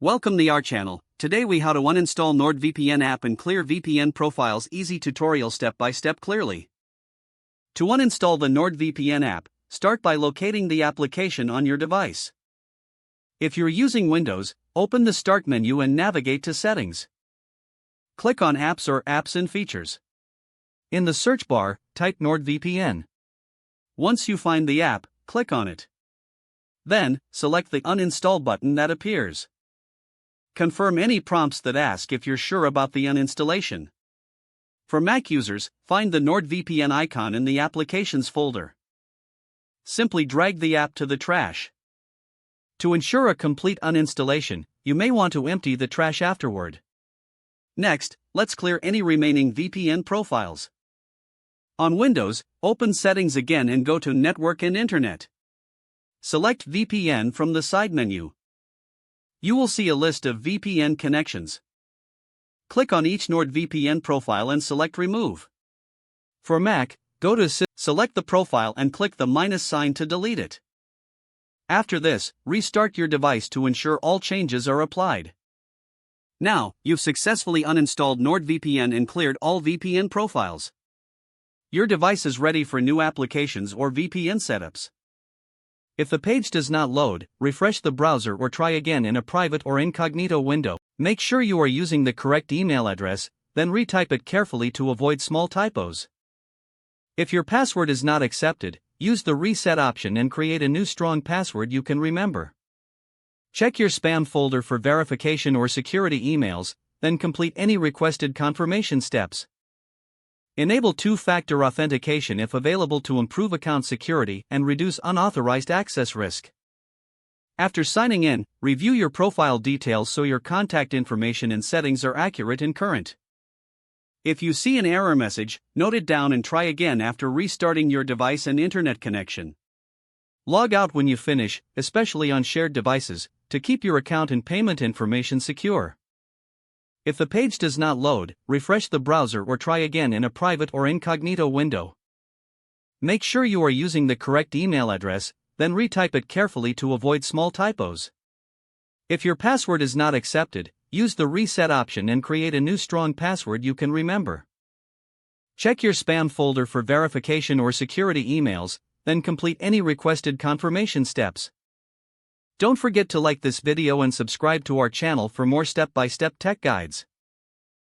Welcome to our channel. Today we how to uninstall NordVPN app and clear VPN profiles. Easy tutorial step by step clearly. To uninstall the NordVPN app, start by locating the application on your device. If you're using Windows, open the Start menu and navigate to Settings. Click on Apps or Apps and Features. In the search bar, type NordVPN. Once you find the app, click on it. Then, select the Uninstall button that appears. Confirm any prompts that ask if you're sure about the uninstallation. For Mac users, find the NordVPN icon in the Applications folder. Simply drag the app to the trash. To ensure a complete uninstallation, you may want to empty the trash afterward. Next, let's clear any remaining VPN profiles. On Windows, open Settings again and go to Network and Internet. Select VPN from the side menu. You will see a list of VPN connections. Click on each NordVPN profile and select Remove. For Mac, go to select the profile and click the minus sign to delete it. After this, restart your device to ensure all changes are applied. Now, you've successfully uninstalled NordVPN and cleared all VPN profiles. Your device is ready for new applications or VPN setups. If the page does not load, refresh the browser or try again in a private or incognito window. Make sure you are using the correct email address, then retype it carefully to avoid small typos. If your password is not accepted, use the reset option and create a new strong password you can remember. Check your spam folder for verification or security emails, then complete any requested confirmation steps. Enable two-factor authentication if available to improve account security and reduce unauthorized access risk. After signing in, review your profile details so your contact information and settings are accurate and current. If you see an error message, note it down and try again after restarting your device and internet connection. Log out when you finish, especially on shared devices, to keep your account and payment information secure. If the page does not load, refresh the browser or try again in a private or incognito window. Make sure you are using the correct email address, then retype it carefully to avoid small typos. If your password is not accepted, use the reset option and create a new strong password you can remember. Check your spam folder for verification or security emails, then complete any requested confirmation steps. Don't forget to like this video and subscribe to our channel for more step-by-step tech guides.